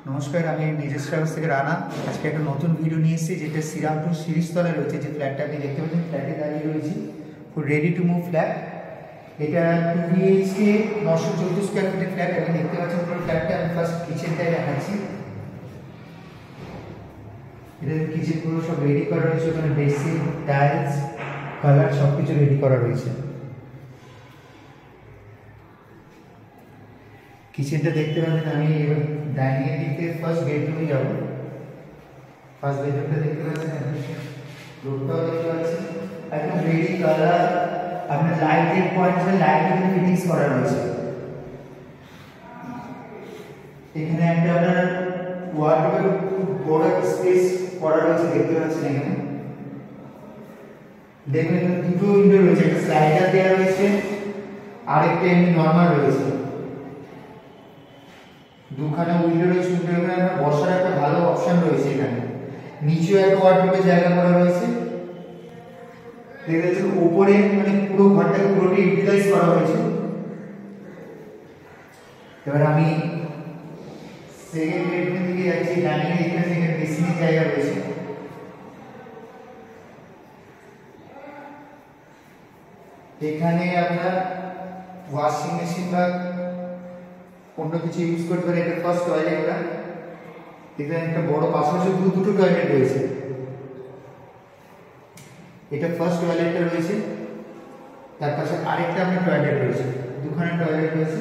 নমস্কার, আমি নিজের হাউস থেকে রানা। আজকে একটা নতুন ভিডিও নিয়ে এসেছি, যেটা শ্রীরামপুর সিরিজতলায় রয়েছে। যে ফ্ল্যাটটা আপনি দেখতে পাচ্ছেন, ফ্ল্যাটে দাঁড়িয়ে রয়েছি, full ready to move flat. এটা 2 BHK 914 স্কোয়ার ফিটের ফ্ল্যাট। আপনি দেখতে পাচ্ছেন পুরো ফ্ল্যাটটা। আমি ফার্স্ট কিচেনটাই দেখাচ্ছি। এটা কিচেন পুরো সব রেডি করা রয়েছে, ওখানে বেসিন, টাইলস, কালার সব কিছু রেডি করা রয়েছে। কিচেনটা দেখতে পাচ্ছেন। আমি এবার ডাইনিং এর দিক থেকে ফার্স্ট বেডরুমে যাব। ফার্স্ট বেডরুমটা দেখতে পাচ্ছেন, রুমটাও দেখতে পাচ্ছেন একদম রেডি কালার। আপনার লাইটের পয়েন্টে লাইট এখানে ফিটিংস করা রয়েছে। এখানে একটা আপনার ওয়ার্ডরোবের খুব বড় স্পেস করা রয়েছে, দেখতে পাচ্ছেন। এখানে দেখুন, এখানে দুটো উইন্ডো রয়েছে, একটা স্লাইডার দেওয়া রয়েছে আর একটা এমনি নরমাল রয়েছে। দুখানে উইন্ডো রয়েছে, উইন্ডোর এখানে বসার একটা ভালো অপশন রয়েছে। এখানে নিচেও একটা ওয়ার্ডরোবের জায়গা করা রয়েছে। দেখতে পাচ্ছেন উপরে মানে পুরো ঘরটাকে পুরোটা ইউটিলাইজ করা হয়েছে। এবার আমি সেকেন্ড বেডরুম দিকে যাচ্ছি। ডাইনিং এখানে সেকেন্ড বেসিনের জায়গা রয়েছে। এখানে আপনার ওয়াশিং মেশিন বা অন্য কিছু ইউজ করতে পারে। এটা ফার্স্ট টয়লেটটা। এখানে একটা বড় পাশাপাশি দুটো টয়লেট রয়েছে। এটা ফার্স্ট টয়লেটটা রয়েছে, তার পাশে আরেকটা আপনার টয়লেট রয়েছে। দুখানে টয়লেট রয়েছে।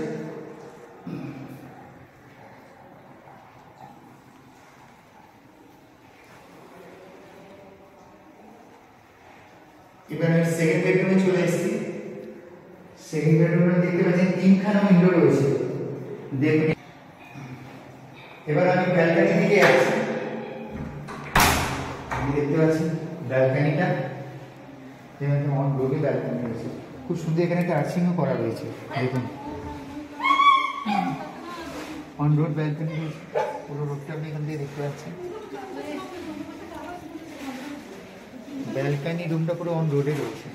এবার আমি সেকেন্ড বেডরুমে চলে এসেছি। সেকেন্ড বেডরুমে দেখতে পাচ্ছেন তিনখানা উইন্ডো রয়েছে। দেখুন, এবার আমি ব্যালকনি দিকে যাচ্ছি। আপনি দেখতে পাচ্ছেন ব্যালকনিটা, যেখানে অন রোডে ব্যালকনি রয়েছে। খুব সুন্দর এখানে একটা আর্চিংও করা রয়েছে। দেখুন, অন রোড ব্যালকনি রয়েছে। পুরো রোডটা আপনি এখান থেকে দেখতে পাচ্ছেন। ব্যালকনি রুমটা পুরো অন রোডে রয়েছে।